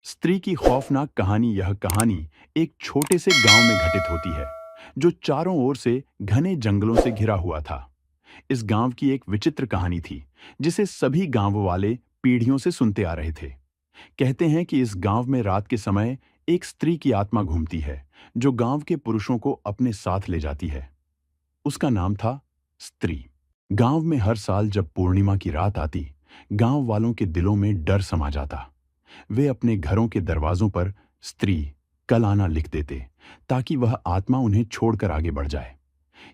स्त्री की खौफनाक कहानी। यह कहानी एक छोटे से गांव में घटित होती है जो चारों ओर से घने जंगलों से घिरा हुआ था। इस गांव की एक विचित्र कहानी थी जिसे सभी गांव वाले पीढ़ियों से सुनते आ रहे थे। कहते हैं कि इस गांव में रात के समय एक स्त्री की आत्मा घूमती है जो गांव के पुरुषों को अपने साथ ले जाती है। उसका नाम था स्त्री। गांव में हर साल जब पूर्णिमा की रात आती, गांव वालों के दिलों में डर समा जाता। वे अपने घरों के दरवाजों पर स्त्री कल आना लिख देते ताकि वह आत्मा उन्हें छोड़कर आगे बढ़ जाए।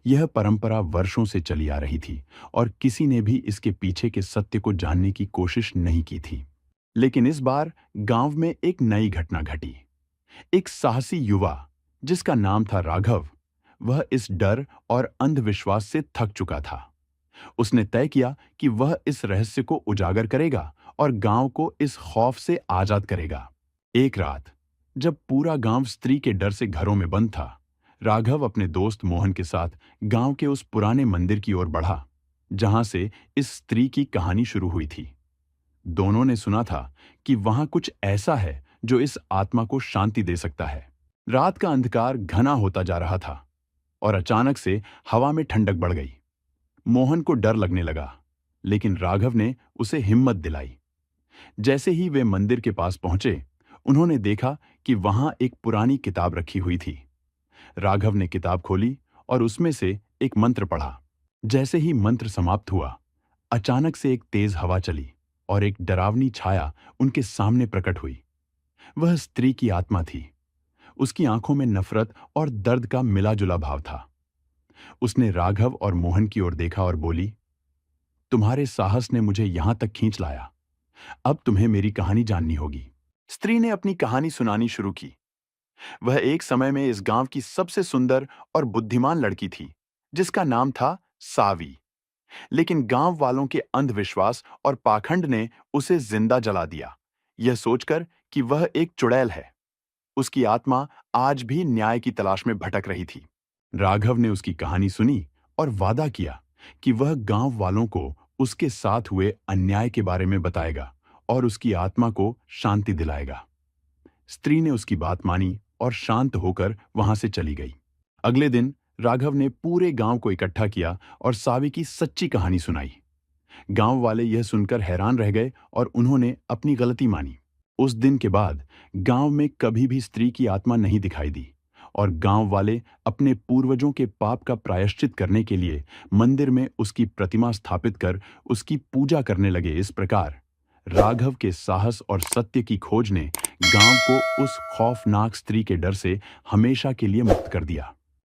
यह परंपरा वर्षों से चली आ रही थी और किसी ने भी इसके पीछे के सत्य को जानने की कोशिश नहीं की थी। लेकिन इस बार गांव में एक नई घटना घटी। एक साहसी युवा जिसका नाम था राघव, वह इस डर और अंधविश्वास से थक चुका था। उसने तय किया कि वह इस रहस्य को उजागर करेगा और गांव को इस खौफ से आजाद करेगा। एक रात जब पूरा गांव स्त्री के डर से घरों में बंद था, राघव अपने दोस्त मोहन के साथ गांव के उस पुराने मंदिर की ओर बढ़ा जहां से इस स्त्री की कहानी शुरू हुई थी। दोनों ने सुना था कि वहां कुछ ऐसा है जो इस आत्मा को शांति दे सकता है। रात का अंधकार घना होता जा रहा था और अचानक से हवा में ठंडक बढ़ गई। मोहन को डर लगने लगा, लेकिन राघव ने उसे हिम्मत दिलाई। जैसे ही वे मंदिर के पास पहुंचे, उन्होंने देखा कि वहां एक पुरानी किताब रखी हुई थी। राघव ने किताब खोली और उसमें से एक मंत्र पढ़ा। जैसे ही मंत्र समाप्त हुआ, अचानक से एक तेज हवा चली और एक डरावनी छाया उनके सामने प्रकट हुई। वह स्त्री की आत्मा थी। उसकी आंखों में नफरत और दर्द का मिला-जुला भाव था। उसने राघव और मोहन की ओर देखा और बोली, तुम्हारे साहस ने मुझे यहां तक खींच लाया। अब तुम्हें मेरी कहानी जाननी होगी। स्त्री ने अपनी कहानी सुनानी शुरू की। वह एक समय में इस गांव की सबसे सुंदर और बुद्धिमान लड़की थी जिसका नाम था सावी। लेकिन गांव वालों के अंधविश्वास और पाखंड ने उसे जिंदा जला दिया, यह सोचकर कि वह एक चुड़ैल है। उसकी आत्मा आज भी न्याय की तलाश में भटक रही थी। राघव ने उसकी कहानी सुनी और वादा किया कि वह गांव वालों को उसके साथ हुए अन्याय के बारे में बताएगा और उसकी आत्मा को शांति दिलाएगा। स्त्री ने उसकी बात मानी और शांत होकर वहां से चली गई। अगले दिन राघव ने पूरे गांव को इकट्ठा किया और सावी की सच्ची कहानी सुनाई। गांव वाले यह सुनकर हैरान रह गए और उन्होंने अपनी गलती मानी। उस दिन के बाद गांव में कभी भी स्त्री की आत्मा नहीं दिखाई दी और गांव वाले अपने पूर्वजों के पाप का प्रायश्चित करने के लिए मंदिर में उसकी प्रतिमा स्थापित कर उसकी पूजा करने लगे। इस प्रकार राघव के साहस और सत्य की खोज ने गांव को उस खौफनाक स्त्री के डर से हमेशा के लिए मुक्त कर दिया।